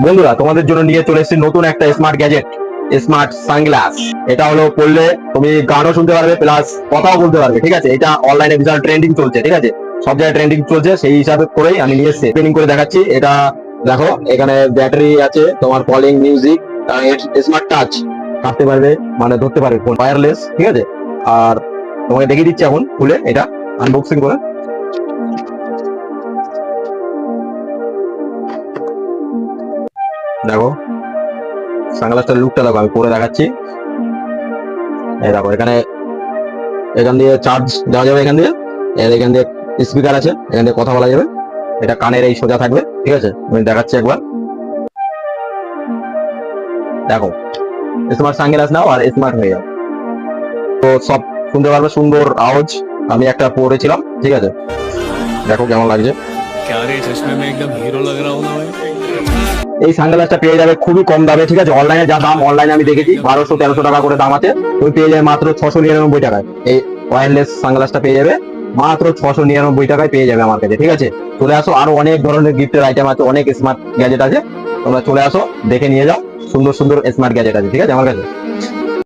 বন্ধুরা, তোমাদের জন্য নিয়ে চলে এসেছি নতুন একটা স্মার্ট গ্যাজেট, স্মার্ট সানগ্লাস। এটা হলো পড়লে তুমি গানও শুনতে পারবে প্লাস কথাও বলতে পারবে। ঠিক আছে, এটা অনলাইনে বিশাল ট্রেন্ডিং চলছে। ঠিক আছে, সব জায়গায় ট্রেন্ডিং চলছে, সেই হিসাবে করেই আমি নিয়ে এসেছি, ট্রেনিং করে দেখাচ্ছি। এটা দেখো, এখানে ব্যাটারি আছে, তোমার কলিং, মিউজিক, স্মার্ট টাচ, কাটতে পারবে, মানে ধরতে পারবে, ওয়্যারলেস। ঠিক আছে, আর তোমাকে দেখিয়ে দিচ্ছি এখন খুলে এটা আনবক্সিং করে। দেখো সানগ্লাসটার লুকটা দেখো, আমি পরে দেখাচ্ছি। এই দেখো, এখানে এখান দিয়ে চার্জ দেওয়া যাবে, এখান দিয়ে এখান দিয়ে স্পিকার আছে, এখান দিয়ে কথা বলা যাবে। এটা কানের এই সোজা থাকবে। ঠিক আছে, আমি দেখাচ্ছি একবার। দেখো, স্মার্ট সানগ্লাস নাও আর স্মার্ট হয়ে যাও। তো সব শুনতে পারবে, সুন্দর আওয়াজ। আমি একটা পরেছিলাম। ঠিক আছে, দেখো কেমন লাগছে। क्या रे चश्मे में एकदम हीरो लग रहा हूँ ना मैं। এই সানগ্লাসটা পেয়ে যাবে খুবই কম দামে। ঠিক আছে, অনলাইনে যা দাম, অনলাইনে আমি দেখেছি 1200-1300 টাকা করে দাম আছে, তুমি পেয়ে যাবে মাত্র 699 টাকায়। এই ওয়্যারলেস সানগ্লাসটা পেয়ে যাবে মাত্র 699 টাকায় পেয়ে যাবে আমার কাছে। ঠিক আছে, চলে আসো, আরো অনেক ধরনের গিফটের আইটেম আছে, অনেক স্মার্ট গ্যাজেট আছে, তোমরা চলে আসো, দেখে নিয়ে যাও। সুন্দর সুন্দর স্মার্ট গ্যাজেট আছে। ঠিক আছে, আমার কাছে।